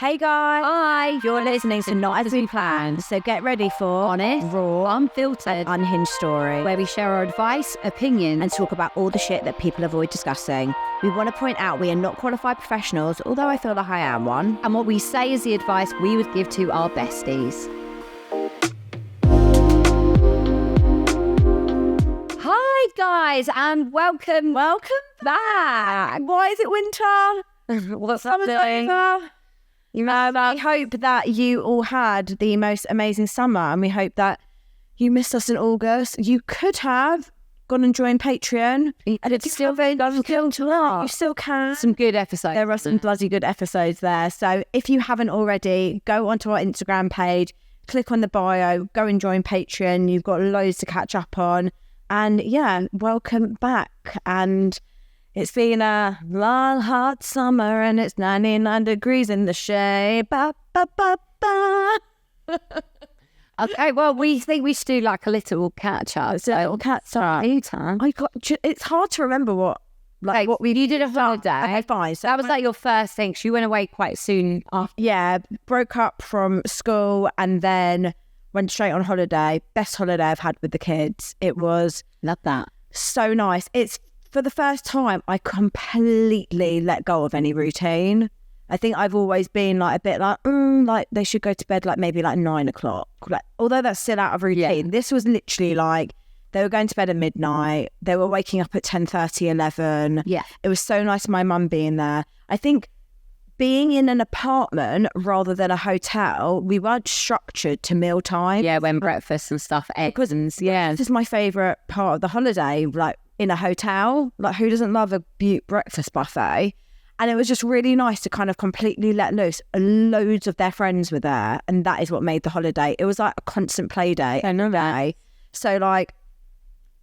Hey guys! Hi! You're listening to Not As We Planned, so get ready for Honest, raw, unfiltered, unhinged story, where we share our advice, opinions, and talk about all the shit that people avoid discussing. We want to point out we are not qualified professionals, although I feel like I am one. and what we say is the advice we would give to our besties. Hi guys, and welcome back. Why is it winter? What's Summer's over. We hope that you all had the most amazing summer, and we hope that you missed us in August. You could have gone and joined Patreon, and it's still very You still can. Some good episodes. There are some bloody good episodes there. So if you haven't already, go onto our Instagram page, click on the bio, go and join Patreon. You've got loads to catch up on. And yeah, welcome back. And it's been a long, hot summer, and it's 99 degrees in the shade. Ba, ba, ba, ba. Okay, well, we think we should do like a little catch up. So, Cat's up. It's hard to remember what we you did a holiday. Okay, fine. So That was like your first thing. 'Cause you went away quite soon after. yeah, broke up from school and then went straight on holiday. Best holiday I've had with the kids. It was Love that. so nice. It's for the first time I completely let go of any routine. I think I've always been like a bit like they should go to bed like maybe like 9 o'clock. Like, although that's still out of routine. This was literally like they were going to bed at midnight. They were waking up at 10:30, 11. Yeah. It was so nice my mum being there. I think being in an apartment rather than a hotel, we weren't structured to mealtime. Yeah, when breakfast and stuff, eggs. Yeah. This is my favourite part of the holiday, like in a hotel. Like, who doesn't love a breakfast buffet? And it was just really nice to kind of completely let loose. Loads of their friends were there, and that is what made the holiday. It was like a constant play day. I know that. So like,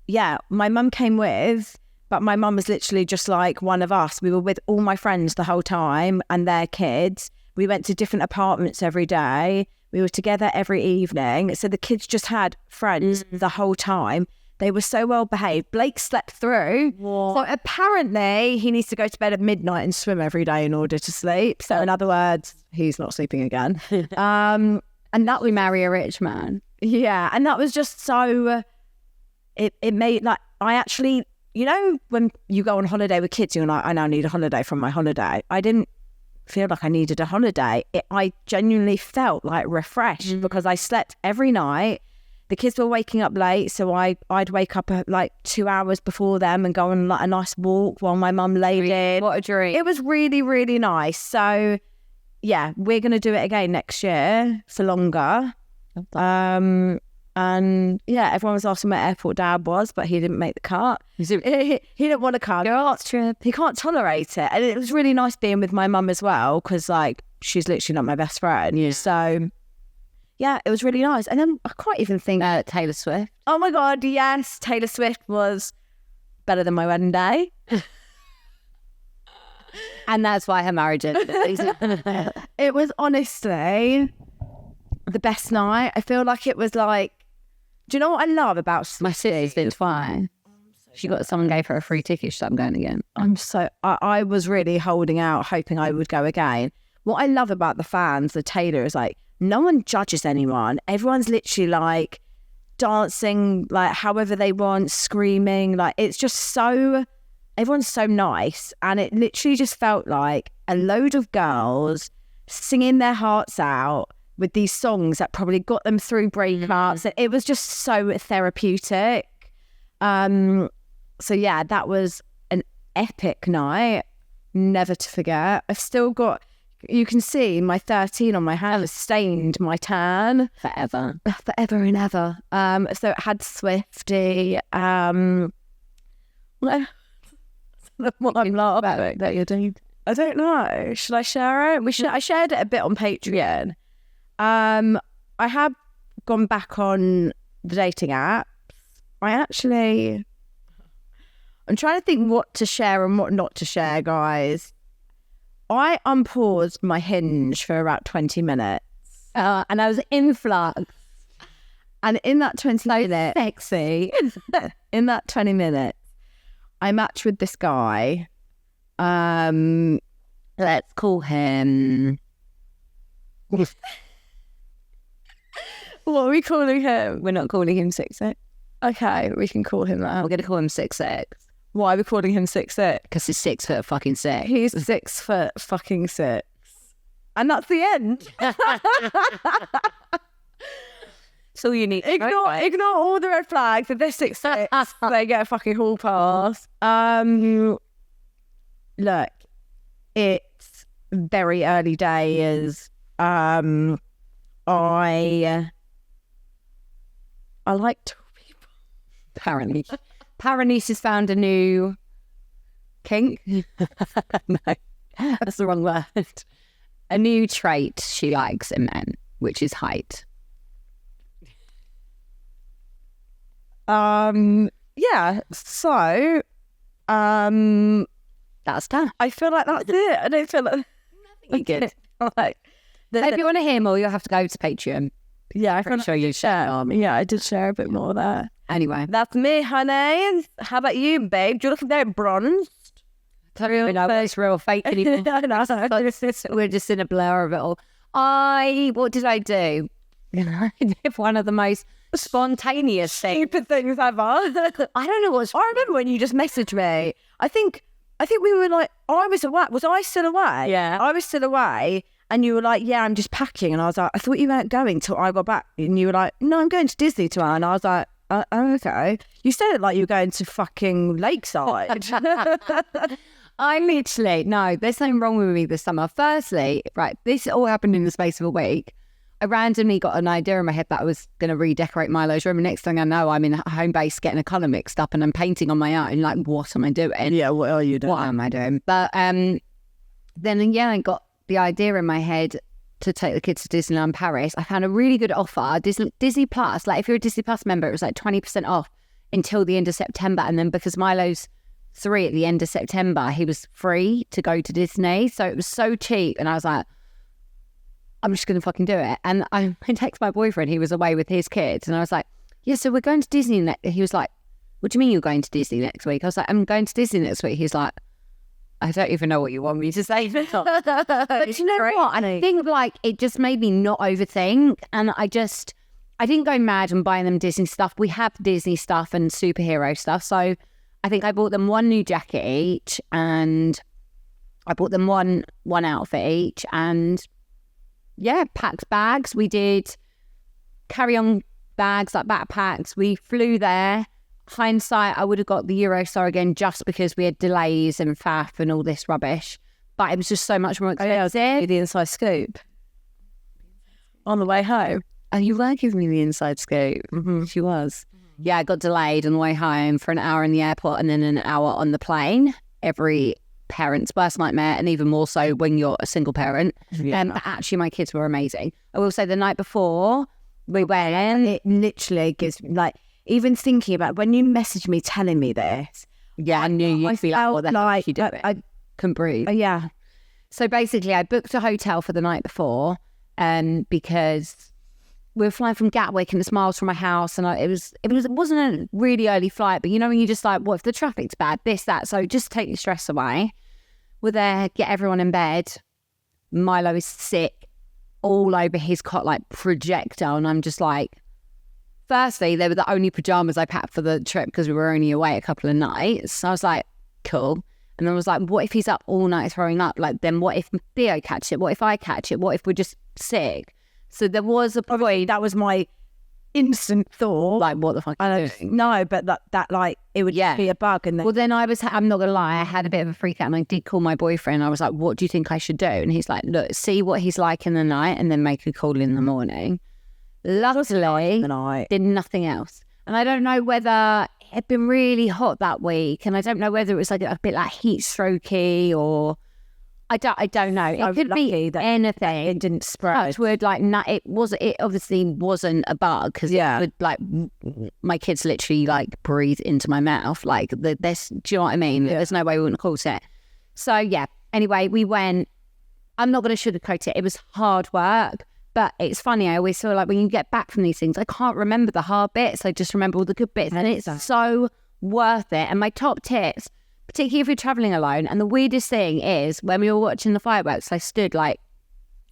yeah, my mum came with, but my mum was literally just like one of us. We were with all my friends the whole time and their kids. We went to different apartments every day. We were together every evening. So the kids just had friends the whole time. They were so well behaved. Blake slept through. What? So apparently he needs to go to bed at midnight and swim every day in order to sleep. So in other words, he's not sleeping again. And that We marry a rich man. yeah, and that was just so. It made like I actually, you know, when you go on holiday with kids, you're like, I now need a holiday from my holiday. I didn't feel like I needed a holiday. I genuinely felt like refreshed because I slept every night. The kids were waking up late, so I'd wake up at like 2 hours before them and go on like a nice walk while my mum laid in. What a dream. It was really, really nice. So yeah, we're going to do it again next year for longer. And yeah, everyone was asking where Airport Dad was, but he didn't make the cut. He didn't want to come. Girls trip. He can't tolerate it. And it was really nice being with my mum as well, because like she's literally not my best friend. Yeah. So yeah, it was really nice. And then I can't even think. Taylor Swift. Oh my God, yes. Taylor Swift was better than my wedding day. And that's why her marriage ended. It was honestly the best night. I feel like it was like, do you know what I love about My sister's been fine. Someone gave her a free ticket. So I'm going again. I was really holding out, hoping I would go again. What I love about the fans, the Taylor, is like, no one judges anyone. Everyone's literally like dancing like however they want, screaming. Like, it's just so, everyone's so nice. And it literally just felt like a load of girls singing their hearts out with these songs that probably got them through breakups. It was just so therapeutic. So yeah, that was an epic night, never to forget. I've still got, you can see my 13 on my hand has stained my tan Forever. and ever. So it had Swifty. What I'm laughing that you're doing. I don't know. Should I share it? I shared it a bit on Patreon. I have gone back on the dating apps. I'm trying to think what to share and what not to share, guys. I unpaused my Hinge for about 20 minutes. And I was in flux. And in that 20 minutes, Sexy. in that 20 minutes, I matched with this guy. Let's call him What are we calling him? We're not calling him 6'6". Okay, we can call him that. We're going to call him 6'6". Why are we calling him 6'6"? Because he's 6 foot fucking 6. He's 6 foot fucking 6. And that's the end. That's all you need to know, Ignore right? ignore all the red flags. If they're 6'6", they get a fucking hall pass. Look, it's very early days. I like tall people. Apparently. Paranese has found a new kink. No, that's the wrong word. A new trait she likes in men, which is height. Yeah. So, That's that. I feel like that's it. I don't feel like You good. like. If you want to hear more, you'll have to go to Patreon. Yeah, I Pretty can sure you share. Yeah, I did share a bit more there. Anyway, That's me, honey. How about you, babe? Do you look very bronzed? we know it's real fake anymore. No. We're just in a blur of it all. What did I do? I did one of the most spontaneous things. Stupid things ever. I don't know what's. I remember when you just messaged me. I think we were like, I was away. Was I still away? Yeah. I was still away. And you were like, yeah, I'm just packing. And I was like, I thought you weren't going till I got back. And you were like, no, I'm going to Disney tomorrow. And I was like, oh, okay. You said it like you were going to fucking Lakeside. I literally, no, there's something wrong with me this summer. Firstly, right, this all happened in the space of a week. I randomly got an idea in my head that I was going to redecorate Milo's room. And next thing I know, I'm in home base getting a colour mixed up and I'm painting on my own. Like, what am I doing? Yeah, what are you doing? What am I doing? But then, yeah, I got the idea in my head to take the kids to Disneyland Paris. I found a really good offer. Disney Plus, like if you're a Disney Plus member, it was like 20% off until the end of September. And then because Milo's 3 at the end of September, he was free to go to Disney. So it was so cheap. And I was like, I'm just going to fucking do it. And I texted my boyfriend, he was away with his kids. And I was like, yeah, so we're going to Disney. He was like, what do you mean you're going to Disney next week? I was like, I'm going to Disney next week. He's like, I don't even know what you want me to say. But you know what? I think like it just made me not overthink. And I didn't go mad and buying them Disney stuff. We have Disney stuff and superhero stuff. So I think I bought them one new jacket each and I bought them one outfit each. And yeah, packed bags. We did carry-on bags, like backpacks. We flew there. Hindsight, I would have got the Eurostar again just because we had delays and faff and all this rubbish. But it was just so much more expensive. The inside scoop on the way home. And you were giving me the inside scoop. Mm-hmm. She was. Yeah, I got delayed on the way home for an hour in the airport and then an hour on the plane. Every parent's worst nightmare, and even more so when you're a single parent. Yeah. But actually, my kids were amazing. I will say the night before we went, It literally gives me like, even thinking about when you messaged me telling me this. yeah, I knew you'd be like, what the hell did you do? I Couldn't breathe. yeah. So basically, I booked a hotel for the night before, because we were flying from Gatwick and it's miles from my house, and it wasn't a really early flight, but you know when you're just like, what if the traffic's bad, this, that, so just take the stress away. We're there, get everyone in bed. Milo is sick, all over his cot like projectile, and I'm just like, firstly, they were the only pajamas I packed for the trip because we were only away a couple of nights. So I was like, cool. And then I was like, what if he's up all night throwing up? Like, then what if Theo catches it? What if I catch it? What if we're just sick? So there was a point. That was my instant thought. Like, what the fuck are you doing? No, but that like, it would Yeah. be a bug. And then Well, then I'm not going to lie, I had a bit of a freak out and I did call my boyfriend. I was like, what do you think I should do? And he's like, look, see what he's like in the night and then make a call in the morning. Luckily, did nothing else. And I don't know whether it had been really hot that week, and I don't know whether it was like a bit like heat strokey or I don't know. It could be anything. it didn't spread. Touchwood, like it obviously wasn't a bug because like my kids literally like breathe into my mouth like this. Do you know what I mean? There's no way we wouldn't have caught it. So yeah. Anyway, we went. I'm not going to sugarcoat it. It was hard work. But it's funny, I always feel like when you get back from these things, I can't remember the hard bits. I just remember all the good bits. And it's so worth it. And my top tips, particularly if you're traveling alone, and the weirdest thing is when we were watching the fireworks, I stood like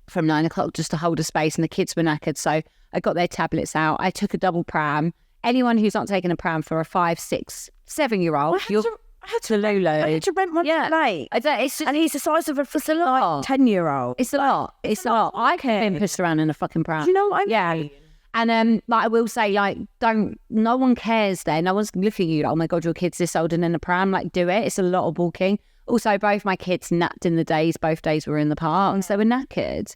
from 9 o'clock just to hold a space, and the kids were knackered. So I got their tablets out. I took a double pram. Anyone who's not taking a pram for a 5, 6, 7-year-old, I had to rent one late. It's just, And he's the size of a 10-year-old. It's a lot. It's a lot. I could have been pushed around in a fucking pram. Do you know what I mean? Yeah. And like I will say, like, no one cares there. No one's looking at you like, oh my God, your kid's this old and in a pram. Like, do it. It's a lot of walking. Also, both my kids napped in the days. Both days were in the park, so they were knackered.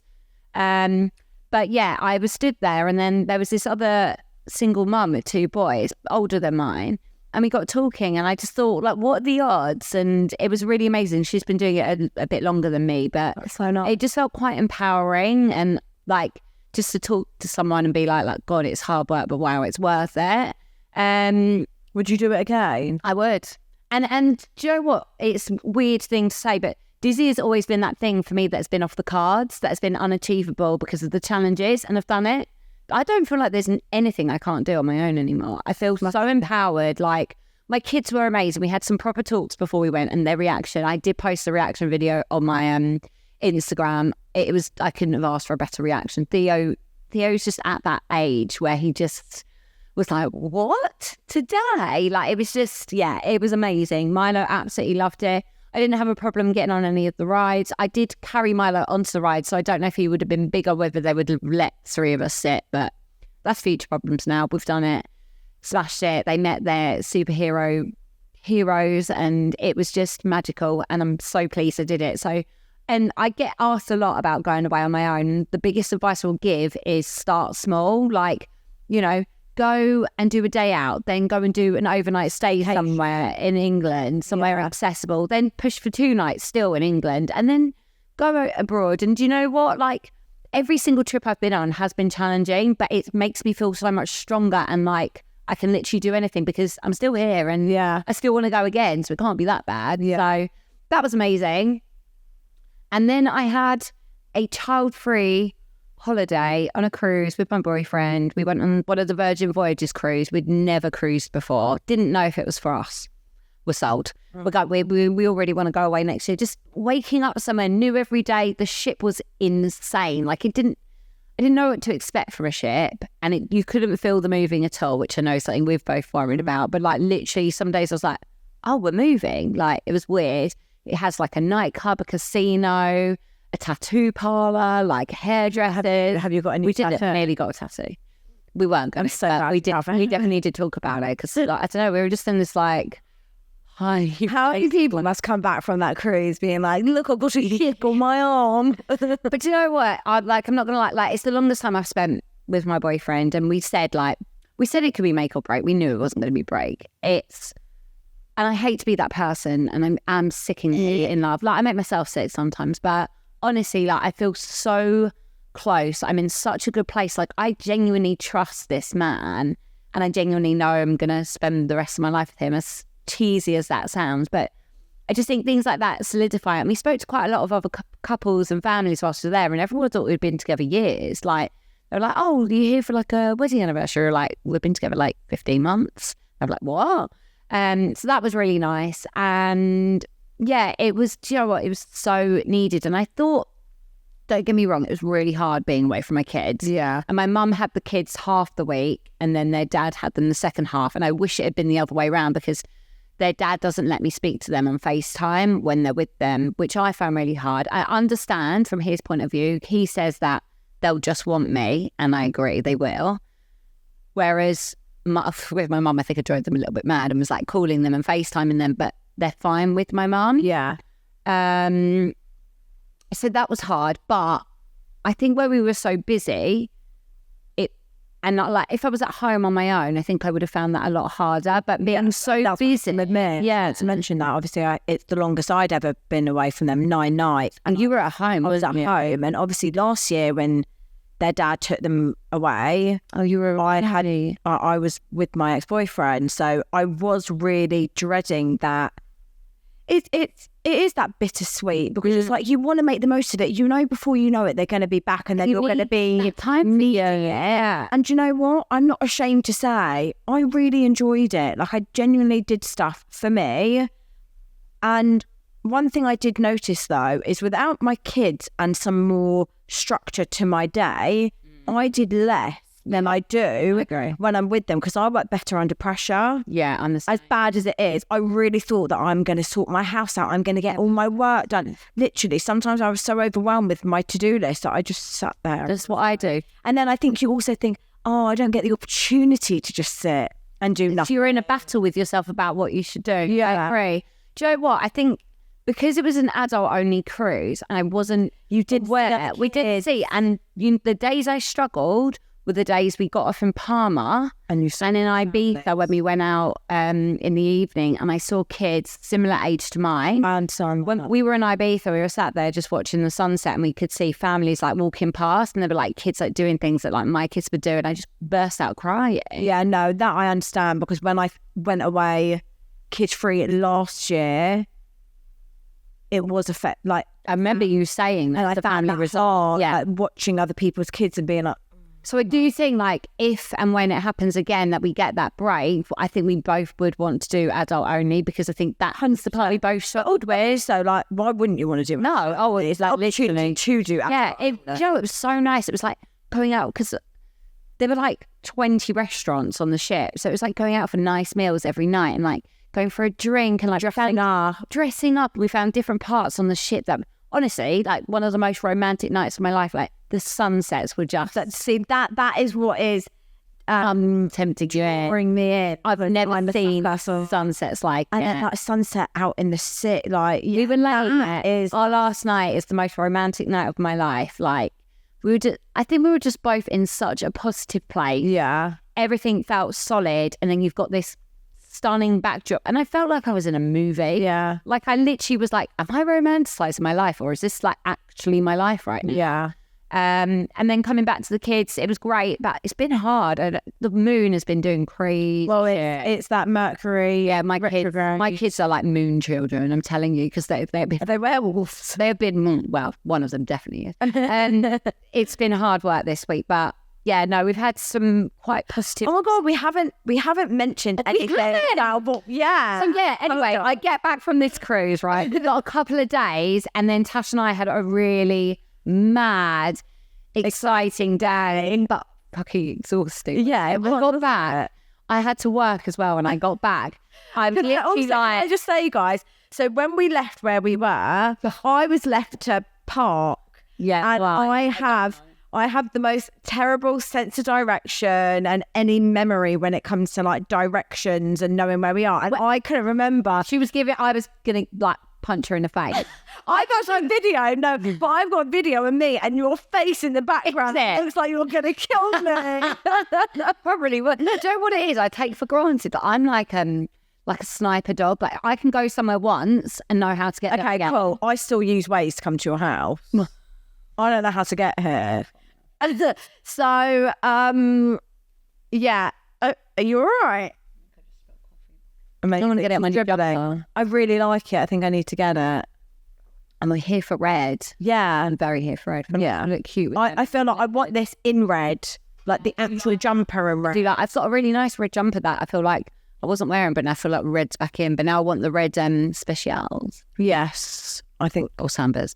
But yeah, I was stood there, and then there was this other single mum with 2 boys, older than mine. And we got talking, and I just thought, like, what are the odds? And it was really amazing. She's been doing it a bit longer than me, but it just felt quite empowering. And like, just to talk to someone and be like, God, it's hard work, but wow, it's worth it. Would you do it again? I would. And do you know what? It's a weird thing to say, but Dizzy has always been that thing for me that's been off the cards, that's been unachievable because of the challenges, and I've done it. I don't feel like there's anything I can't do on my own anymore. I feel so empowered. Like, my kids were amazing. We had some proper talks before we went, and their reaction, I did post a reaction video on my Instagram. I couldn't have asked for a better reaction. Theo's just at that age where he just was like, what? Today? Like, it was just, it was amazing. Milo absolutely loved it. I didn't have a problem getting on any of the rides. I did carry Milo onto the ride, so I don't know if he would have been bigger, whether they would have let 3 of us sit, but that's future problems now. We've done it, smashed it. They met their superhero heroes, and it was just magical, and I'm so pleased I did it. So, and I get asked a lot about going away on my own. The biggest advice I'll give is start small. Like, you know, go and do a day out, then go and do an overnight stay somewhere in England, somewhere accessible, then push for 2 nights still in England, and then go abroad. And do you know what? Like, every single trip I've been on has been challenging, but it makes me feel so much stronger, and like, I can literally do anything because I'm still here, and I still want to go again, so it can't be that bad. So that was amazing. And then I had a child-free holiday on a cruise with my boyfriend. We went on one of the Virgin Voyages cruise. We'd never cruised before. Didn't know if it was for us. We're sold. We already want to go away next year. Just waking up somewhere new every day. The ship was insane. Like, I didn't know what to expect from a ship, and you couldn't feel the moving at all, which I know is something we've both worried about. But like, literally some days I was like, oh, we're moving. Like, it was weird. It has like a nightclub, a casino, a tattoo parlor, like hairdressers. Have you got any? We nearly got a tattoo. We weren't going to, but we definitely need to talk about it, because like, I don't know, we were just in this like, how many people must come back from that cruise being like, look, I've got a hip on my arm. But do you know what? I'm not gonna like it's the longest time I've spent with my boyfriend, and we said it could be make or break. We knew it wasn't going to be break. And I hate to be that person, and I'm sickeningly in love. Like, I make myself sick sometimes, but honestly, like, I feel so close. I'm in such a good place. Like, I genuinely trust this man, and I genuinely know I'm going to spend the rest of my life with him, as cheesy as that sounds. But I just think things like that solidify it. And we spoke to quite a lot of other couples and families whilst we were there, and everyone thought we'd been together years. Like, they were like, oh, are you here for like a wedding anniversary? Like, we've been together like 15 months. I'm like, what? So that was really nice. And yeah, it was, do you know what? It was so needed. And I thought, don't get me wrong, it was really hard being away from my kids. Yeah. And my mum had the kids half the week, and then their dad had them the second half. And I wish it had been the other way around, because their dad doesn't let me speak to them on FaceTime when they're with them, which I found really hard. I understand from his point of view. He says that they'll just want me, and I agree, they will. Whereas with my mum, I think I drove them a little bit mad and was like calling them and FaceTiming them, but they're fine with my mum. Yeah. So that was hard, but I think where we were so busy, and not like, if I was at home on my own, I think I would have found that a lot harder. But being so busy, with me. yeah, To mention that, obviously, it's the longest I'd ever been away from them, 9 nights. and you were at home. I was at home, and obviously last year when their dad took them away, Oh, you were. I was with my ex-boyfriend, so I was really dreading that. It is that bittersweet, because it's like, you want to make the most of it. You know, before you know it, they're going to be back, and then you're going to be time for you. Yeah. And you know what? I'm not ashamed to say I really enjoyed it. Like, I genuinely did stuff for me, and one thing I did notice though is without my kids and some more structure to my day, I did less than I do when I'm with them because I work better under pressure. Yeah, as bad as it is, I really thought that I'm going to sort my house out. I'm going to get all my work done. Literally, sometimes I was so overwhelmed with my to-do list that I just sat there. That's what I do. And then I think you also think, oh, I don't get the opportunity to just sit and do nothing. So you're in a battle with yourself about what you should do. Yeah. I agree. Do you know what? I think because it was an adult-only cruise, and I wasn't... You did where we didn't see. And the days I struggled were the days we got off in Palma and in Ibiza when we went out in the evening, and I saw kids similar age to mine. And son. When we were in Ibiza, we were sat there just watching the sunset, and we could see families like walking past, and there were like kids like doing things that like my kids would do, and I just burst out crying. Yeah, no, that I understand, because when I went away kid-free last year, it was like I remember you saying that, and the family was like, watching other people's kids and being like. So I do think like if and when it happens again that we get that break, I think we both would want to do adult only, because I think that hunts the part we both struggled with. So like, why wouldn't you want to do it? No, it's like literally to do adult. Yeah, it was so nice. It was like going out because there were like 20 restaurants on the ship. So it was like going out for nice meals every night and like going for a drink and like dressing up. We found different parts on the ship that honestly, like one of the most romantic nights of my life. Like the sunsets were just that is what is tempting to bring me in. I've never seen sunsets like that sunset out in the city. Like we were late. Our last night is the most romantic night of my life. Like I think we were just both in such a positive place. Yeah, everything felt solid, and then you've got this stunning backdrop, and I felt like I was in a movie. Yeah, like I literally was like, am I romanticizing my life, or is this like actually my life right now? Yeah. And then coming back to the kids, it was great, but it's been hard. The moon has been doing crazy. Well, it's that Mercury. Yeah, my kids are like moon children. I'm telling you, because they're werewolves. They've been, well, one of them definitely is. And it's been hard work this week, but. Yeah, no, we've had some quite positive. Oh my God, we haven't mentioned anything now, but yeah. So yeah, anyway, I get back from this cruise, right? We've got a couple of days, and then Tash and I had a really mad, exciting day, but fucking exhausting. Yeah, I got back. I had to work as well when I got back. I'm literally like... I just say, guys, so when we left where we were, I was left to park. Yeah, and I have the most terrible sense of direction and any memory when it comes to like directions and knowing where we are. And I couldn't remember. I was going to like punch her in the face. I got some video, but I've got video of me and your face in the background. It looks like you're going to kill me. Probably would. No, do you know what it is? I take for granted that I'm like a sniper dog. Like I can go somewhere once and know how to get there. Okay, cool. I still use Waze to come to your house. I don't know how to get here. So, yeah. Are you all right? I want to get it on my drip. I really like it. I think I need to get it. I'm here for red. Yeah. I'm very here for red. Yeah. I look cute. I feel like I want this in red, like the actual jumper in red. I've got a really nice red jumper that I feel like I wasn't wearing, but now I feel like red's back in. But now I want the red specials. Yes, I think. Or sambas.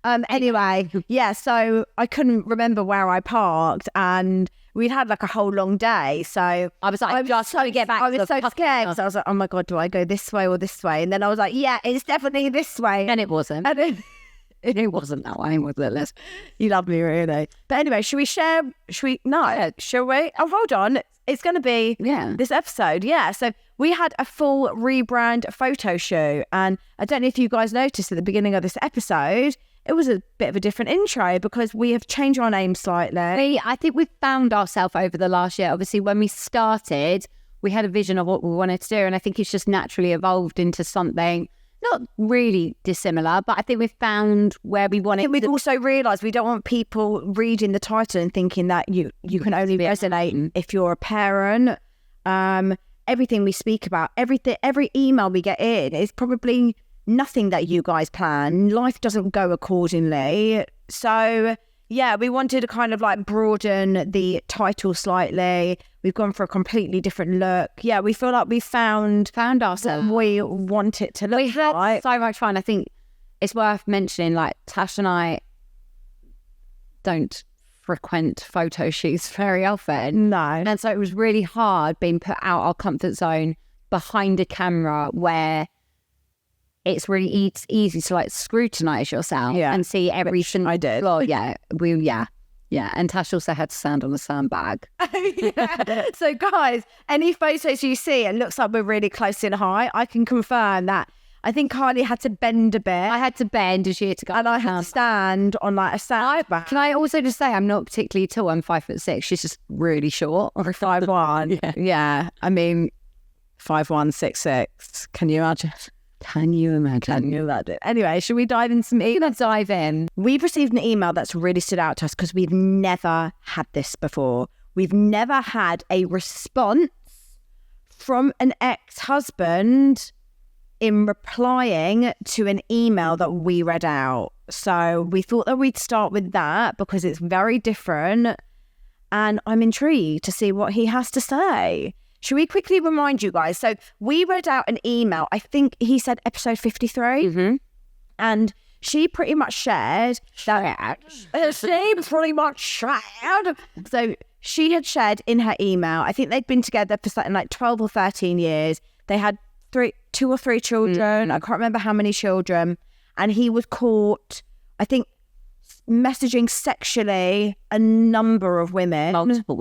Anyway, yeah, so I couldn't remember where I parked, and we'd had like a whole long day. So I was like, just trying to get back. I was so scared because I was like, oh my God, do I go this way or this way? And then I was like, yeah, it's definitely this way. And it wasn't. And it wasn't that way, was it? You love me, really. But anyway, should we share? Shall we? Oh, hold on. It's going to be this episode. Yeah. So we had a full rebrand photo shoot. And I don't know if you guys noticed at the beginning of this episode, it was a bit of a different intro because we have changed our name slightly. I think we've found ourselves over the last year. Obviously, when we started, we had a vision of what we wanted to do. And I think it's just naturally evolved into something not really dissimilar, but I think we've found where we want it. We've also realised we don't want people reading the title and thinking that you can only resonate if you're a parent. Everything we speak about, every email we get in is probably nothing that you guys plan. Life doesn't go accordingly. So yeah, we wanted to kind of like broaden the title slightly. We've gone for a completely different look. Yeah, we feel like we found ourselves. what we want it to look We had like. so much fun. I think it's worth mentioning, like, Tash and I don't frequent photo shoots very often. No. And so it was really hard being put out our comfort zone behind a camera where it's really easy to like scrutinize yourself and see everything. I did. Well, yeah. And Tash also had to stand on a sandbag. So guys, any photos you see, it looks like we're really close in height. I can confirm that. I think Kylie had to bend a bit. I had to bend as you had to go. And I had to stand on like a sandbag. Can I also just say I'm not particularly tall. I'm 5'6". She's just really short. Or 5'1". Yeah. I mean, 5'1", 6'6". Can you imagine? Can you imagine? Anyway, should we dive in some emails? Let's dive in. We've received an email that's really stood out to us because we've never had this before. We've never had a response from an ex-husband in replying to an email that we read out. So we thought that we'd start with that because it's very different. And I'm intrigued to see what he has to say. Should we quickly remind you guys? So we read out an email. I think he said episode 53. Mm-hmm. And she pretty much shared that. So she had shared in her email, I think they'd been together for something like 12 or 13 years. They had 2 or 3 children. I can't remember how many children. And he was caught, I think, messaging sexually a number of women. Multiple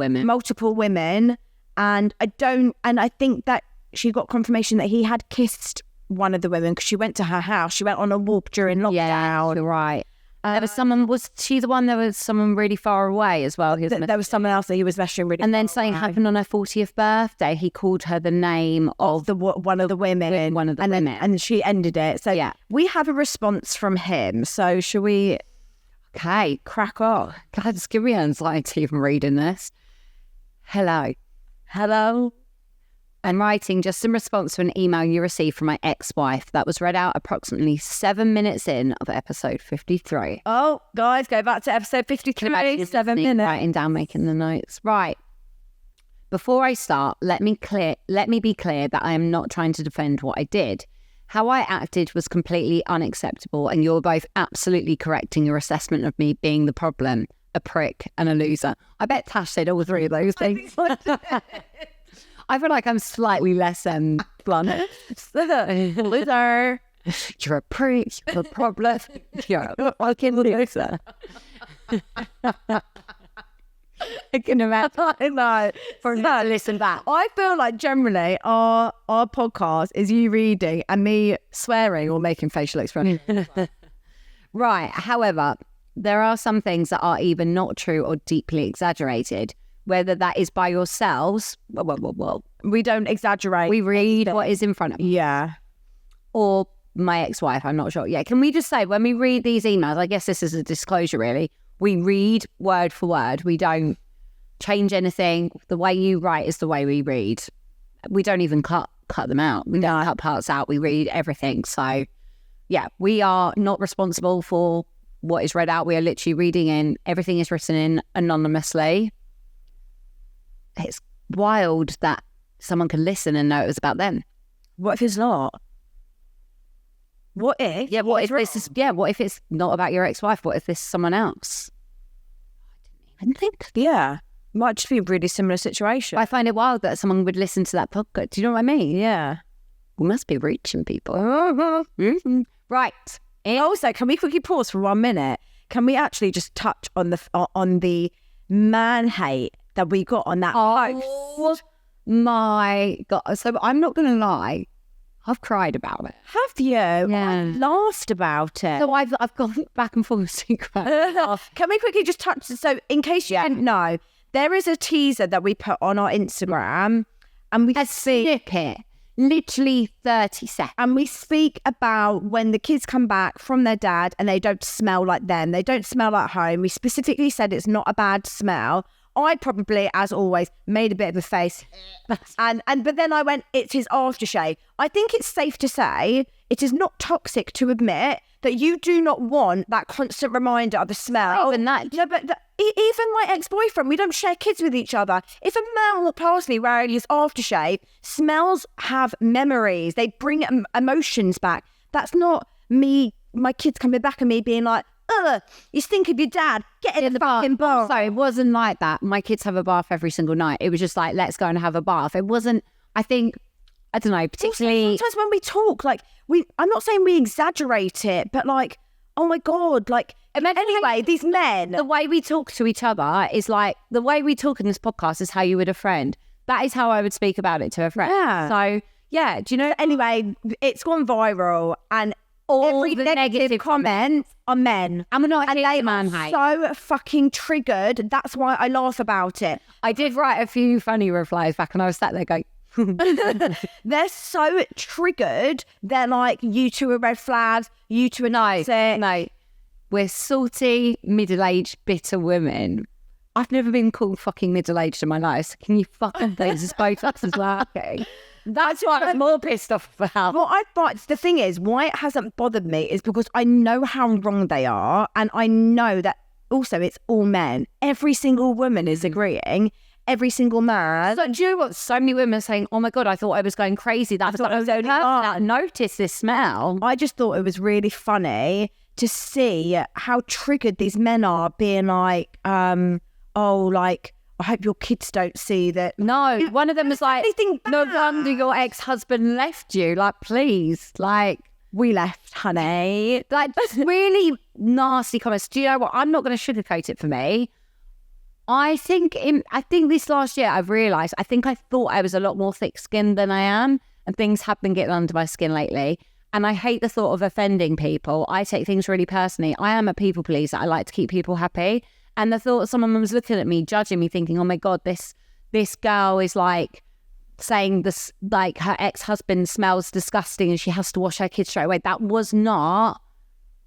women. And I think that she got confirmation that he had kissed one of the women because she went to her house. She went on a walk during lockdown. Yeah, you're right. There was someone, was she the one? There was someone really far away as well. There was someone else that he was messaging really and then something happened on her 40th birthday. He called her the name of one of the women. And she ended it. So yeah, we have a response from him. So should we crack on? God, it's giving me anxiety even reading this. Hello. I'm writing just in response to an email you received from my ex-wife that was read out approximately 7 minutes in of episode 53. Oh, guys, go back to episode 53. 7 minutes. Writing down, making the notes. Right. Before I start, let me be clear that I am not trying to defend what I did. How I acted was completely unacceptable, and you're both absolutely correct in your assessment of me being the problem, a prick, and a loser. I bet Tash said all 3 of those things. I feel like I'm slightly less blunt. Loser. You're a prick. You're a problem. You're a fucking loser. I can imagine. I know. Listen back. I feel like generally our podcast is you reading and me swearing or making facial expressions. Right. However, there are some things that are either not true or deeply exaggerated. Whether that is by yourselves, well, we don't exaggerate. We read what is in front of us. Yeah. Or my ex-wife, I'm not sure. Yeah, can we just say, when we read these emails, I guess this is a disclosure really, we read word for word. We don't change anything. The way you write is the way we read. We don't even cut them out. We don't cut parts out. We read everything. So, yeah, we are not responsible for what is read out. We are literally reading in. Everything is written in anonymously. It's wild that someone can listen and know it was about them. What if it's not? What if? Yeah, what if this is? Yeah, what if it's not about your ex-wife? What if this is someone else? I didn't think. Yeah, might just be a really similar situation. I find it wild that someone would listen to that podcast. Do you know what I mean? Yeah, we must be reaching people. Mm-hmm. Right. And also, can we quickly pause for 1 minute? Can we actually just touch on the man hate that we got on that post? Oh my God. So I'm not going to lie. I've cried about it. Have you? Yeah. I laughed about it. So I've gone back and forth. Can we quickly just touch? So in case you didn't know, there is a teaser that we put on our Instagram, and we snippet, literally 30 seconds. And we speak about when the kids come back from their dad and they don't smell like them. They don't smell like home. We specifically said it's not a bad smell. I probably, as always, made a bit of a face, but then I went, it's his aftershave. I think it's safe to say it is not toxic to admit that you do not want that constant reminder of the smell. Even that. No, but even my ex-boyfriend, we don't share kids with each other. If a man walked past me wearing his aftershave, smells have memories. They bring emotions back. That's not me, my kids coming back and me being like, ugh, you stink of your dad. Get in the fucking bath. So it wasn't like that. My kids have a bath every single night. It was just like, let's go and have a bath. It wasn't, I think, I don't know, particularly... Sometimes when we talk, like, I'm not saying we exaggerate it, but like, oh my God, like, anyway, these men... The way we talk to each other is like, the way we talk in this podcast is how you would a friend. That is how I would speak about it to a friend. Yeah. So, yeah, do you know... Anyway, it's gone viral and every the negative comment are men. I'm not and they man are hate. so fucking triggered. That's why I laugh about it. I did write a few funny replies back and I was sat there going... They're so triggered. They're like, you two are red flags, you two are toxic. No, we're salty, middle-aged, bitter women. I've never been called fucking middle-aged in my life. So can you fucking please just both us as laughing? That's what I'm more pissed off about. Well, the thing is, why it hasn't bothered me is because I know how wrong they are, and I know that also it's all men. Every single woman is agreeing. Every single man. So do you know what? So many women are saying, oh my God, I thought I was going crazy. I thought I was the only person that noticed this smell. I just thought it was really funny to see how triggered these men are, being like, like, I hope your kids don't see that. No, one of them was like, no wonder your ex-husband left you. Like, please, like, we left, honey. Like, just really nasty comments. Do you know what? I'm not going to sugarcoat it for me. I think this last year I've realised, I think I thought I was a lot more thick-skinned than I am, and things have been getting under my skin lately. And I hate the thought of offending people. I take things really personally. I am a people pleaser. I like to keep people happy. And the thought someone was looking at me, judging me, thinking, oh my God, this girl is like saying this, like her ex-husband smells disgusting and she has to wash her kids straight away. That was not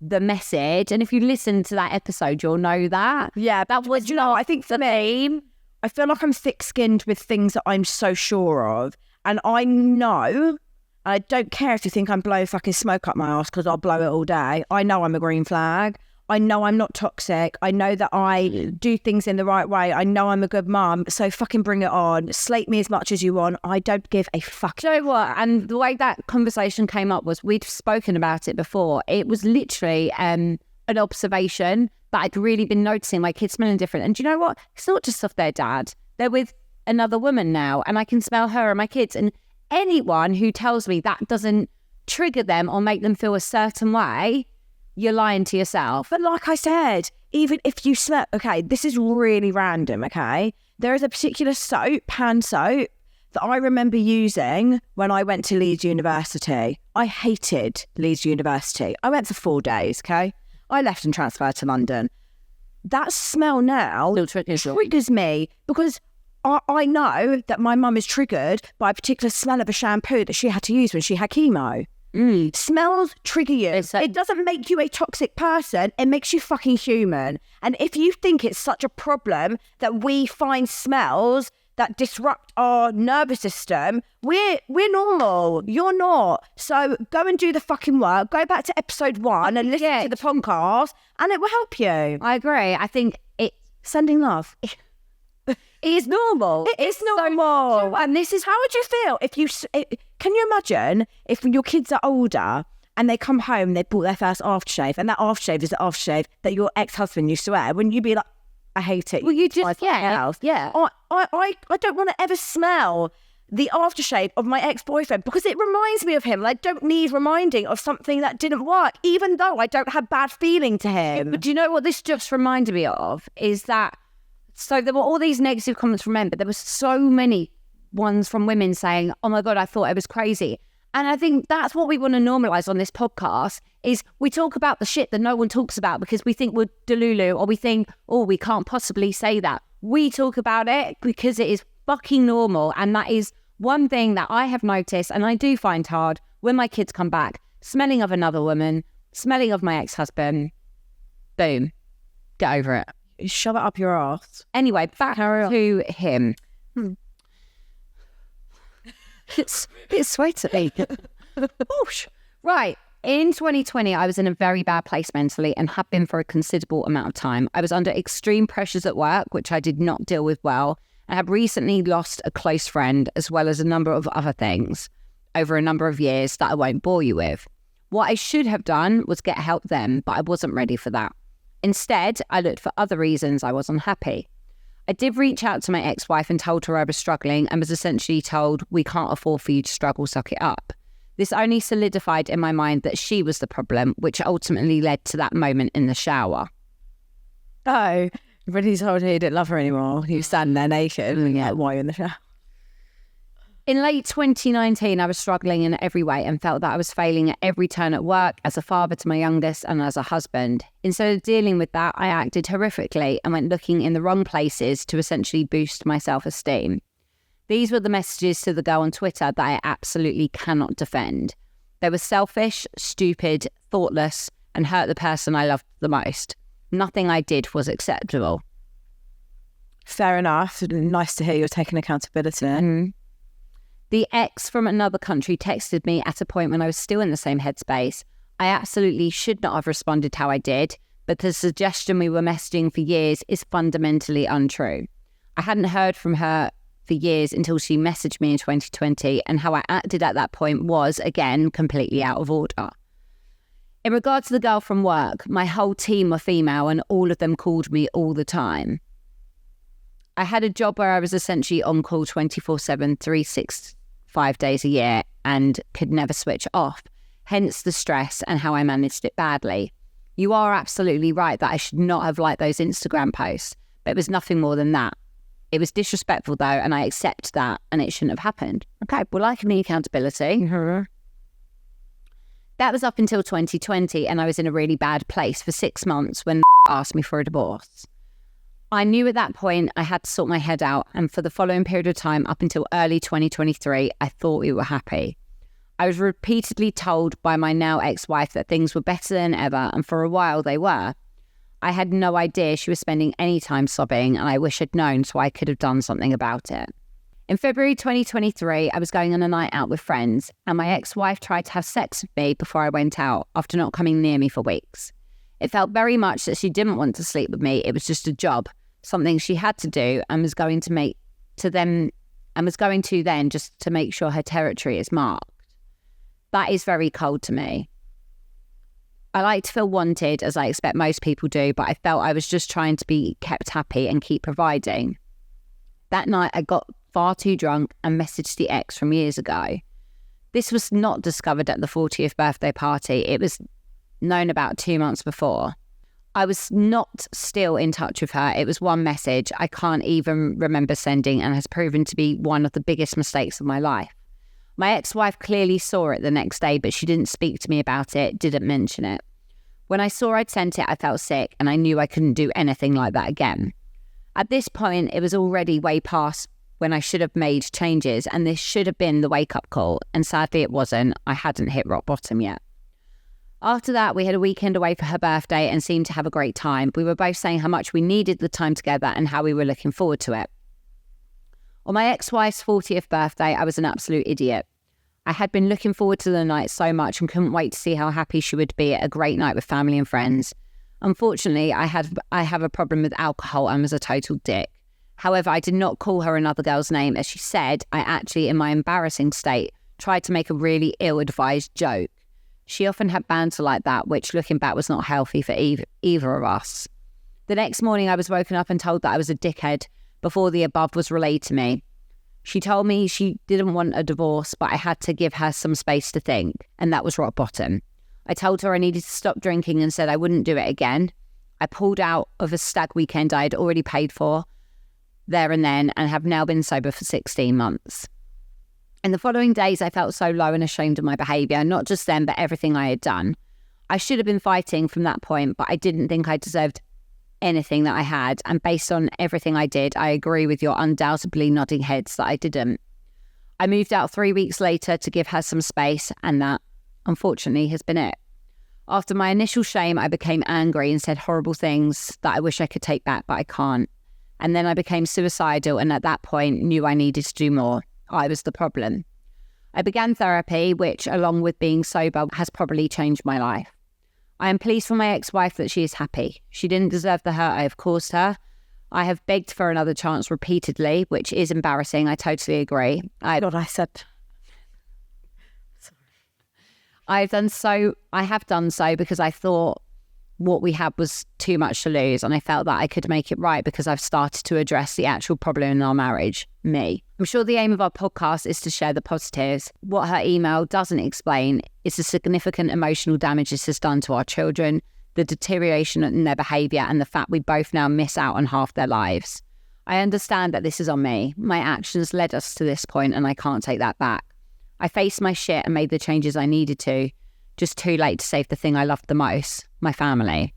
the message. And if you listen to that episode, you'll know that. Yeah, that was, I think for me, I feel like I'm thick-skinned with things that I'm so sure of. And I know, I don't care if you think I'm blowing fucking smoke up my ass because I'll blow it all day. I know I'm a green flag. I know I'm not toxic. I know that I do things in the right way. I know I'm a good mum. So fucking bring it on. Slate me as much as you want. I don't give a fuck. Do you know what? And the way that conversation came up was we'd spoken about it before. It was literally an observation that I'd really been noticing my kids smelling different. And do you know what? It's not just off their dad. They're with another woman now and I can smell her and my kids. And anyone who tells me that doesn't trigger them or make them feel a certain way, you're lying to yourself. But like I said, even if you smell... Okay, this is really random, okay? There is a particular soap, hand soap, that I remember using when I went to Leeds University. I hated Leeds University. I went for 4 days, okay? I left and transferred to London. That smell now triggers me because I know that my mum is triggered by a particular smell of a shampoo that she had to use when she had chemo. Smells trigger you. It doesn't make you a toxic person. It makes you fucking human. And if you think it's such a problem that we find smells that disrupt our nervous system, we're normal. You're not. So go and do the fucking work. Go back to episode 1 and listen to the podcast, and it will help you. I agree. I think it's sending love. It is normal. It is normal. So, and this is how would you feel if you... Can you imagine if your kids are older and they come home, they bought their first aftershave, and that aftershave is the aftershave that your ex-husband used to wear? Wouldn't you be like, I hate it? Well, you just, yeah. I don't want to ever smell the aftershave of my ex-boyfriend because it reminds me of him. I don't need reminding of something that didn't work, even though I don't have bad feeling to him. But do you know what this just reminded me of? Is that, so there were all these negative comments from men, but there were so many ones from women saying, oh my God, I thought I was crazy. And I think that's what we want to normalise on this podcast is we talk about the shit that no one talks about because we think we're delulu or we think, oh, we can't possibly say that. We talk about it because it is fucking normal. And that is one thing that I have noticed and I do find hard when my kids come back, smelling of another woman, smelling of my ex-husband. Boom. Get over it. Shove it up your ass. Anyway, back to him. It's sweaty. Right. In 2020, I was in a very bad place mentally and have been for a considerable amount of time. I was under extreme pressures at work, which I did not deal with well, and have recently lost a close friend, as well as a number of other things over a number of years that I won't bore you with. What I should have done was get help then, but I wasn't ready for that. Instead, I looked for other reasons I was unhappy. I did reach out to my ex-wife and told her I was struggling and was essentially told, we can't afford for you to struggle, suck it up. This only solidified in my mind that she was the problem, which ultimately led to that moment in the shower. Oh, really told her you didn't love her anymore. You stand there naked. Yeah. Like, why are you in the shower? In late 2019, I was struggling in every way and felt that I was failing at every turn at work, as a father to my youngest and as a husband. Instead of dealing with that, I acted horrifically and went looking in the wrong places to essentially boost my self-esteem. These were the messages to the girl on Twitter that I absolutely cannot defend. They were selfish, stupid, thoughtless, and hurt the person I loved the most. Nothing I did was acceptable. Fair enough. Nice to hear you're taking accountability. Mm-hmm. The ex from another country texted me at a point when I was still in the same headspace. I absolutely should not have responded how I did, but the suggestion we were messaging for years is fundamentally untrue. I hadn't heard from her for years until she messaged me in 2020, and how I acted at that point was, again, completely out of order. In regard to the girl from work, my whole team were female and all of them called me all the time. I had a job where I was essentially on call 24/7, 365 days a year, and could never switch off, hence the stress and how I managed it badly. You are absolutely right that I should not have liked those Instagram posts, but it was nothing more than that. It was disrespectful though, and I accept that, and it shouldn't have happened. Okay, well, I can need accountability. Mm-hmm. That was up until 2020, and I was in a really bad place for 6 months when asked me for a divorce. I knew at that point I had to sort my head out, and for the following period of time up until early 2023, I thought we were happy. I was repeatedly told by my now ex-wife that things were better than ever, and for a while they were. I had no idea she was spending any time sobbing, and I wish I'd known so I could have done something about it. In February 2023, I was going on a night out with friends, and my ex-wife tried to have sex with me before I went out after not coming near me for weeks. It felt very much that she didn't want to sleep with me. It was just a job, something she had to do, and was going to then just to make sure her territory is marked. That is very cold to me. I like to feel wanted, as I expect most people do, but I felt I was just trying to be kept happy and keep providing. That night, I got far too drunk and messaged the ex from years ago. This was not discovered at the 40th birthday party. It was known about 2 months before. I was not still in touch with her. It was one message I can't even remember sending, and has proven to be one of the biggest mistakes of my life. My ex-wife clearly saw it the next day, but she didn't speak to me about it, didn't mention it. When I saw I'd sent it, I felt sick, and I knew I couldn't do anything like that again. At this point, it was already way past when I should have made changes, and this should have been the wake-up call, and sadly it wasn't. I hadn't hit rock bottom yet. After that, we had a weekend away for her birthday and seemed to have a great time. We were both saying how much we needed the time together and how we were looking forward to it. On my ex-wife's 40th birthday, I was an absolute idiot. I had been looking forward to the night so much and couldn't wait to see how happy she would be at a great night with family and friends. Unfortunately, I have a problem with alcohol and was a total dick. However, I did not call her another girl's name. As she said, I actually, in my embarrassing state, tried to make a really ill-advised joke. She often had banter like that, which looking back was not healthy for either of us. The next morning, I was woken up and told that I was a dickhead before the above was relayed to me. She told me she didn't want a divorce, but I had to give her some space to think, and that was rock bottom. I told her I needed to stop drinking and said I wouldn't do it again. I pulled out of a stag weekend I had already paid for there and then, and have now been sober for 16 months. In the following days, I felt so low and ashamed of my behaviour, not just then, but everything I had done. I should have been fighting from that point, but I didn't think I deserved anything that I had, and based on everything I did, I agree with your undoubtedly nodding heads that I didn't. I moved out 3 weeks later to give her some space, and that, unfortunately, has been it. After my initial shame, I became angry and said horrible things that I wish I could take back, but I can't. And then I became suicidal, and at that point knew I needed to do more. I was the problem. I began therapy, which, along with being sober, has probably changed my life. I am pleased for my ex-wife that she is happy. She didn't deserve the hurt I have caused her. I have begged for another chance repeatedly, which is embarrassing. I totally agree. I said... I have done so because I thought what we had was too much to lose, and I felt that I could make it right because I've started to address the actual problem in our marriage, me. I'm sure the aim of our podcast is to share the positives. What her email doesn't explain is the significant emotional damage this has done to our children, the deterioration in their behaviour, and the fact we both now miss out on half their lives. I understand that this is on me. My actions led us to this point, and I can't take that back. I faced my shit and made the changes I needed to. Just too late to save the thing I loved the most, my family.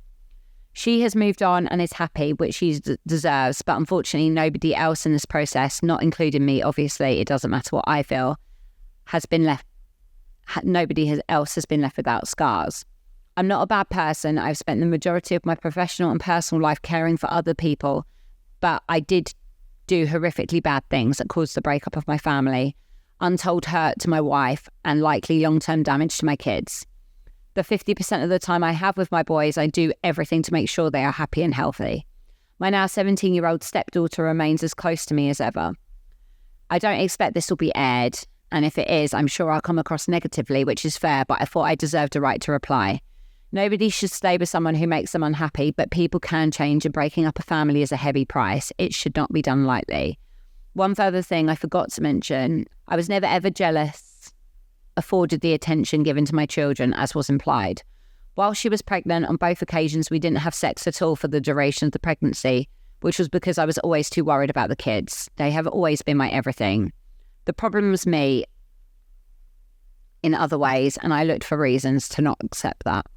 She has moved on and is happy, which she deserves, but unfortunately nobody else in this process, not including me, obviously, it doesn't matter what I feel, nobody else has been left without scars. I'm not a bad person. I've spent the majority of my professional and personal life caring for other people, but I did do horrifically bad things that caused the breakup of my family, untold hurt to my wife, and likely long-term damage to my kids. The 50% of the time I have with my boys, I do everything to make sure they are happy and healthy. My now 17-year-old stepdaughter remains as close to me as ever. I don't expect this will be aired, and if it is, I'm sure I'll come across negatively, which is fair, but I thought I deserved a right to reply. Nobody should stay with someone who makes them unhappy, but people can change, and breaking up a family is a heavy price. It should not be done lightly. One further thing I forgot to mention, I was never ever jealous, afforded the attention given to my children, as was implied. While she was pregnant, on both occasions we didn't have sex at all for the duration of the pregnancy, which was because I was always too worried about the kids. They have always been my everything. The problem was me in other ways, and I looked for reasons to not accept that.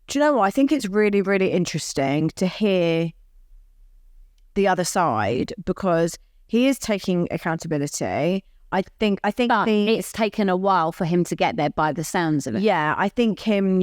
Do you know what? I think it's really, really interesting to hear the other side, because he is taking accountability. I think but it's taken a while for him to get there by the sounds of it. Yeah, I think him,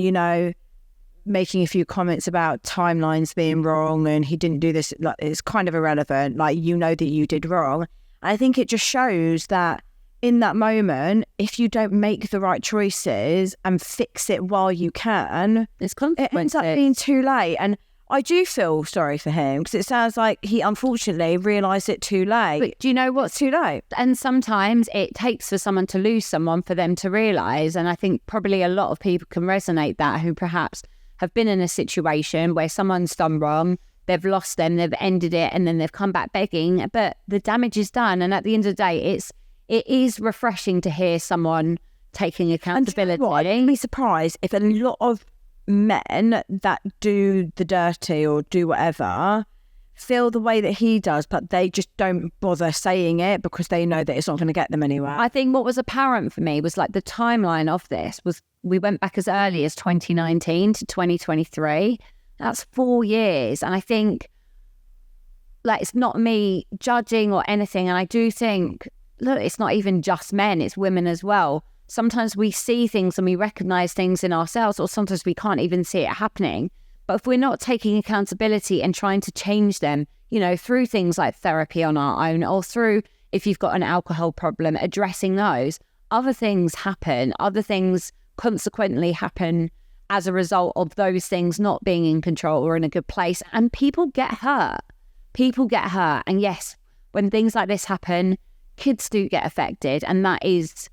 making a few comments about timelines being wrong and he didn't do this, like, it's kind of irrelevant. Like, that you did wrong. I think it just shows that in that moment, if you don't make the right choices and fix it while you can, it's consequences. It ends up being too late. And I do feel sorry for him because it sounds like he unfortunately realised it too late. But do you know what's too late? And sometimes it takes for someone to lose someone for them to realise. And I think probably a lot of people can resonate that, who perhaps have been in a situation where someone's done wrong, they've lost them, they've ended it, and then they've come back begging, but the damage is done. And at the end of the day, it is refreshing to hear someone taking accountability. And you know what? I'd be surprised if a lot of men that do the dirty or do whatever feel the way that he does, but they just don't bother saying it because they know that it's not going to get them anywhere. I think what was apparent for me was like the timeline of this was we went back as early as 2019 to 2023. That's 4 years. And I think, like, it's not me judging or anything. And I do think, look, it's not even just men, it's women as well. Sometimes we see things and we recognise things in ourselves, or sometimes we can't even see it happening. But if we're not taking accountability and trying to change them, through things like therapy on our own, or through, if you've got an alcohol problem, addressing those, other things happen. Other things consequently happen as a result of those things not being in control or in a good place. And people get hurt. And yes, when things like this happen, kids do get affected. And that is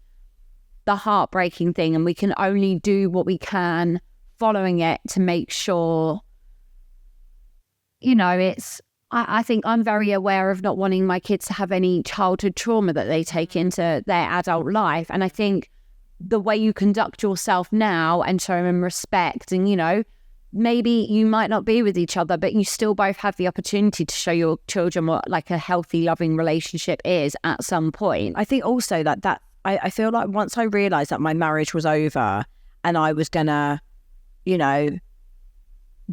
the heartbreaking thing, and we can only do what we can following it to make sure, I think I'm very aware of not wanting my kids to have any childhood trauma that they take into their adult life. And I think the way you conduct yourself now and show them respect, and maybe you might not be with each other, but you still both have the opportunity to show your children what like a healthy, loving relationship is at some point. I think also that I feel like once I realised that my marriage was over and I was gonna,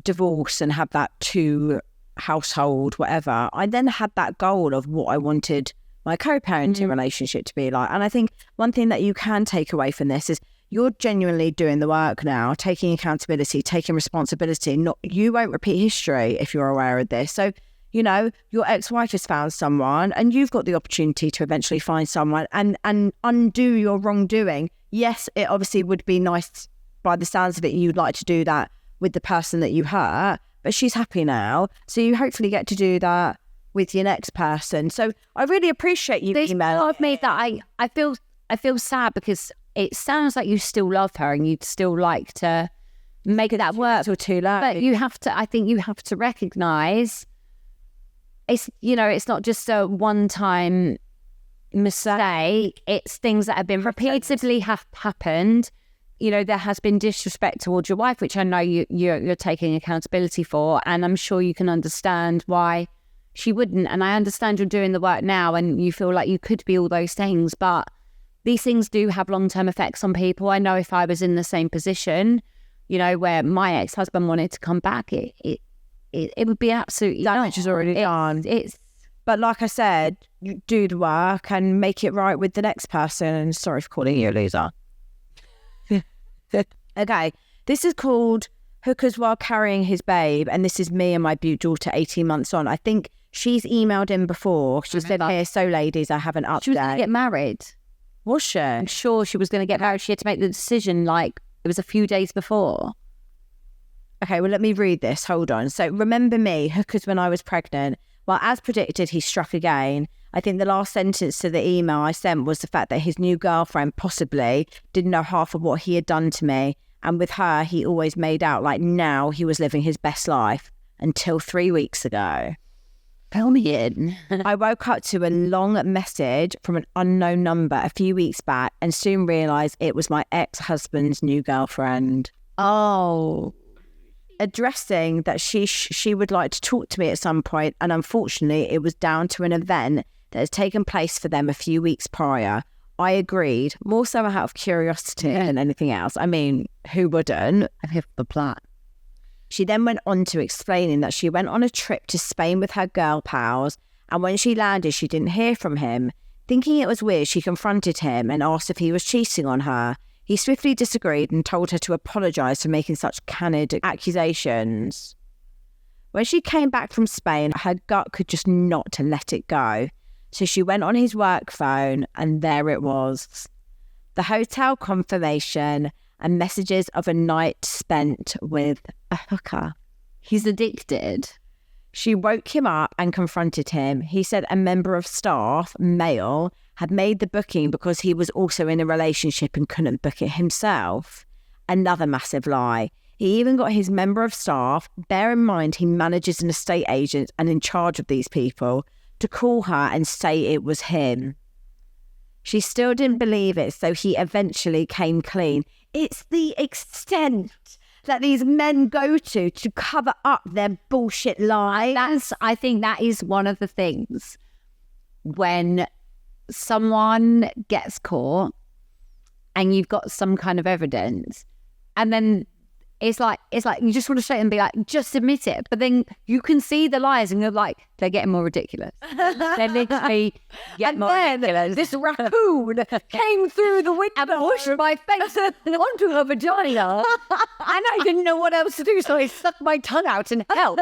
divorce and have that two household, whatever, I then had that goal of what I wanted my co-parenting relationship to be like. And I think one thing that you can take away from this is you're genuinely doing the work now, taking accountability, taking responsibility. You won't repeat history if you're aware of this. So You know, your ex-wife has found someone and you've got the opportunity to eventually find someone and undo your wrongdoing. Yes, it obviously would be nice by the sounds of it, you'd like to do that with the person that you hurt, but she's happy now. So you hopefully get to do that with your next person. So I really appreciate you email. I've made that. I feel sad because it sounds like you still love her and you'd still like to make that work. Or too late. But I think you have to recognise it's not just a one-time mistake. It's things that have been repeatedly happened. You know, there has been disrespect towards your wife, which I know you're taking accountability for, and I'm sure you can understand why she wouldn't. And I understand you're doing the work now and you feel like you could be all those things, but these things do have long-term effects on people. I know if I was in the same position, you know, where my ex-husband wanted to come back, it would be absolutely damage is already done. But like I said, you do the work and make it right with the next person. And sorry for calling you a loser. Okay, this is called Hookers While Carrying His Babe, and this is me and my daughter 18 months on. I think she's emailed him before. She said, "Hey, so ladies, I have an update." She was going to get married. Was she? I'm sure she was going to get married. She had to make the decision like it was a few days before. Okay, well, let me read this. Hold on. So, remember me, hookers when I was pregnant. Well, as predicted, he struck again. I think the last sentence to the email I sent was the fact that his new girlfriend possibly didn't know half of what he had done to me. And with her, he always made out like now he was living his best life until 3 weeks ago. Fill me in. I woke up to a long message from an unknown number a few weeks back and soon realised it was my ex-husband's new girlfriend. Oh. Addressing that she would like to talk to me at some point, and unfortunately it was down to an event that has taken place for them a few weeks prior. I agreed, more so out of curiosity than anything else. I mean, who wouldn't? I have the plan. She then went on to explaining that she went on a trip to Spain with her girl pals, and when she landed she didn't hear from him. Thinking it was weird, she confronted him and asked if he was cheating on her. He swiftly disagreed and told her to apologise for making such candid accusations. When she came back from Spain, her gut could just not let it go. So she went on his work phone and there it was. The hotel confirmation and messages of a night spent with a hooker. He's addicted. She woke him up and confronted him. He said a member of staff, male, had made the booking because he was also in a relationship and couldn't book it himself. Another massive lie. He even got his member of staff, bear in mind he manages an estate agent and in charge of these people, to call her and say it was him. She still didn't believe it, so he eventually came clean. It's the extent that these men go to cover up their bullshit lies. I think that is one of the things when someone gets caught and you've got some kind of evidence, and then it's like you just want to straight and be like, just admit it. But then you can see the lies and you're like, they're getting more ridiculous. They're literally getting more ridiculous. This raccoon came through the window and pushed my face onto her vagina. And I didn't know what else to do, so I sucked my tongue out and helped.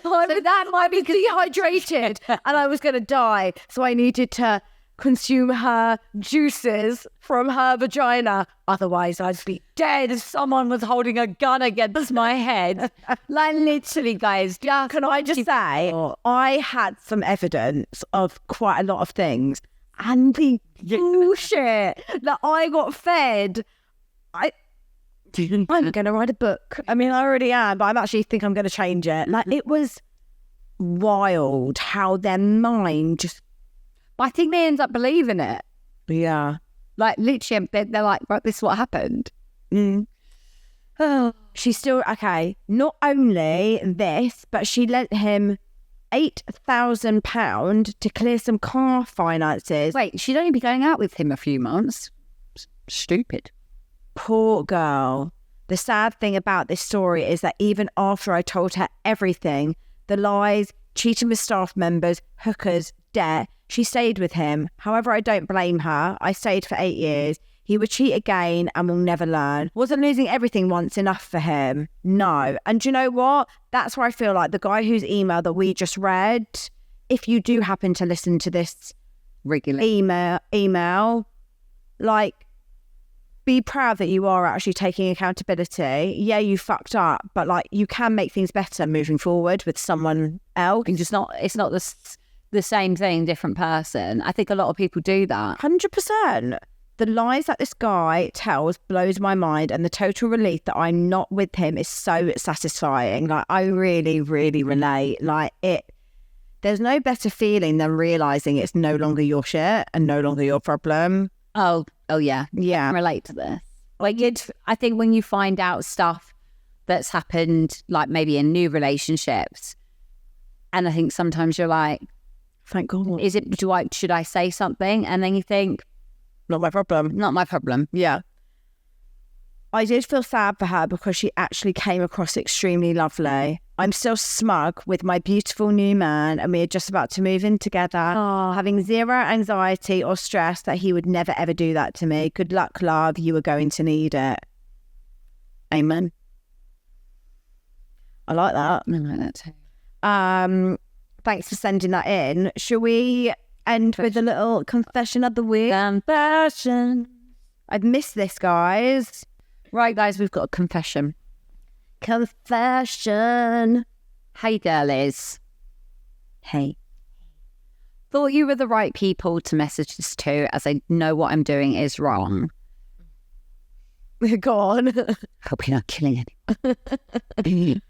So that might be dehydrated and I was going to die. So I needed to consume her juices from her vagina. Otherwise, I'd be dead if someone was holding a gun against my head. Like, literally, guys. Can I just say, I had some evidence of quite a lot of things. And the bullshit that I got fed, I'm going to write a book. I mean, I already am, but I actually think I'm going to change it. Like, it was wild how their mind just... But I think they end up believing it. Yeah. Like, literally, they're like, right, this is what happened. Oh, she's still... Okay, not only this, but she lent him £8,000 to clear some car finances. Wait, she'd only be going out with him a few months. Stupid. Poor girl. The sad thing about this story is that even after I told her everything, the lies, cheating with staff members, hookers, debt, she stayed with him. However, I don't blame her. I stayed for 8 years. He would cheat again and will never learn. Wasn't losing everything once enough for him? No. And do you know what? That's where I feel like the guy whose email that we just read, if you do happen to listen to this regular email, like, be proud that you are actually taking accountability. Yeah, you fucked up, but like, you can make things better moving forward with someone else. it's not the same thing, different person. I think a lot of people do that. 100%. The lies that this guy tells blows my mind, and the total relief that I'm not with him is so satisfying. Like, I really, really relate. Like, there's no better feeling than realising it's no longer your shit and no longer your problem. Oh yeah. Yeah. I relate to this. Like, I think when you find out stuff that's happened, like maybe in new relationships, and I think sometimes you're like, thank God. Should I say something? And then you think, not my problem. not my problem. Yeah. I did feel sad for her because she actually came across extremely lovely. I'm still smug with my beautiful new man, and we are just about to move in together, having zero anxiety or stress that he would never ever do that to me. Good luck, love. You are going to need it. Amen. I like that. I like that too. Thanks for sending that in. Shall we end with a little confession of the week? Confession. I've missed this, guys. Right, guys, we've got a confession. Confession. Hey, girlies. Hey. Thought you were the right people to message this to, as I know what I'm doing is wrong. Go on. Hope you're not killing anyone.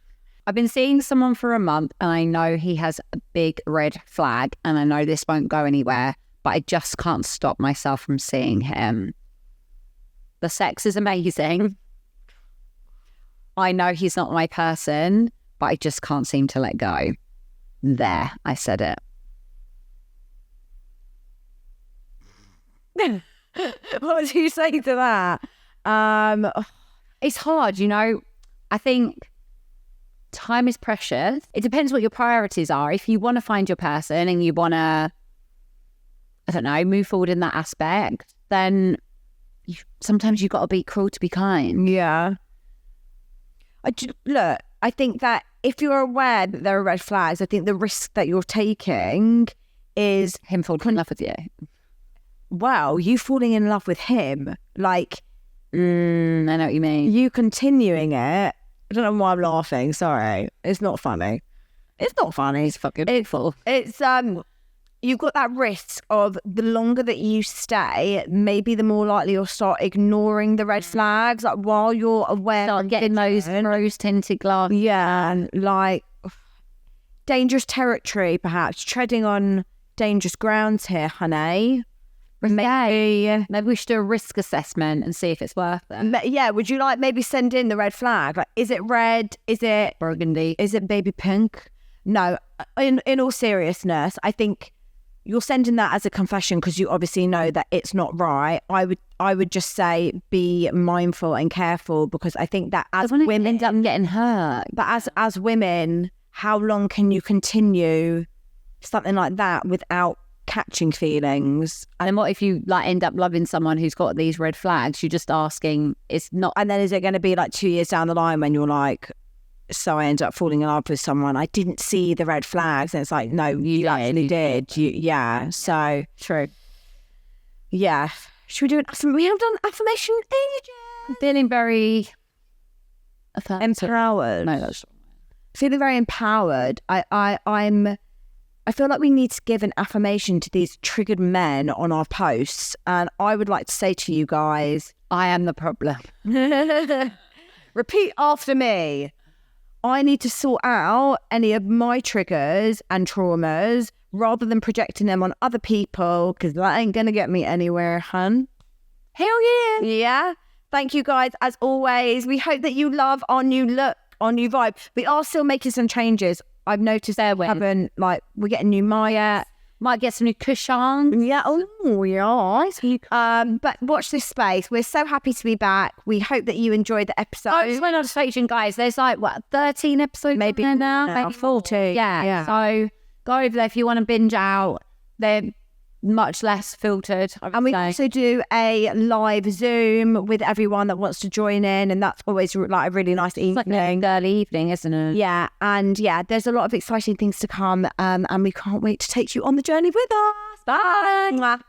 I've been seeing someone for a month, and I know he has a big red flag, and I know this won't go anywhere, but I just can't stop myself from seeing him. The sex is amazing. I know he's not my person, but I just can't seem to let go. There, I said it. What do you say to that? It's hard, you know. I think time is precious. It depends what your priorities are. If you want to find your person and you want to, I don't know, move forward in that aspect, then sometimes you've got to be cruel to be kind. Yeah. Look, I think that if you're aware that there are red flags, I think the risk that you're taking is him falling in love with you. Wow, you falling in love with him. Like, I know what you mean. You continuing it. I don't know why I'm laughing. Sorry. It's not funny. It's not funny. It's fucking awful. It's, you've got that risk of the longer that you stay, maybe the more likely you'll start ignoring the red flags. Like, while you're aware. Start getting those rose-tinted glasses. Yeah, like dangerous territory, perhaps. Treading on dangerous grounds here, honey. Maybe we should do a risk assessment and see if it's worth it. Yeah, would you like maybe send in the red flag? Like, is it red? Is it burgundy? Is it baby pink? No, in all seriousness, I think you're sending that as a confession because you obviously know that it's not right. I would just say be mindful and careful, because I think that as women end up getting hurt. But as women, how long can you continue something like that without catching feelings? And what if you like end up loving someone who's got these red flags? You're just asking, it's not. And then is it going to be like 2 years down the line when you're like, so I end up falling in love with someone, I didn't see the red flags? And it's like, no, you actually did. Yeah. So true. Yeah. Should we do an we haven't done affirmation ages. I'm feeling very empowered. No, that's feeling very empowered. I feel like we need to give an affirmation to these triggered men on our posts. And I would like to say to you guys, I am the problem. Repeat after me. I need to sort out any of my triggers and traumas rather than projecting them on other people, because that ain't going to get me anywhere, hun. Hell yeah. Yeah. Thank you, guys. As always, we hope that you love our new look, our new vibe. We are still making some changes. I've noticed we're getting new Maya. Might get some new cushions. Yeah. Oh, yeah. But watch this space. We're so happy to be back. We hope that you enjoyed the episode. Oh, just went on station, guys. There's 13 episodes maybe now. Maybe 40. Yeah. So go over there if you want to binge out. They're much less filtered. And we also do a live Zoom with everyone that wants to join in, and that's always like a really nice evening. It's like an early evening, isn't it? Yeah, and yeah, there's a lot of exciting things to come, and we can't wait to take you on the journey with us. Bye. Mwah.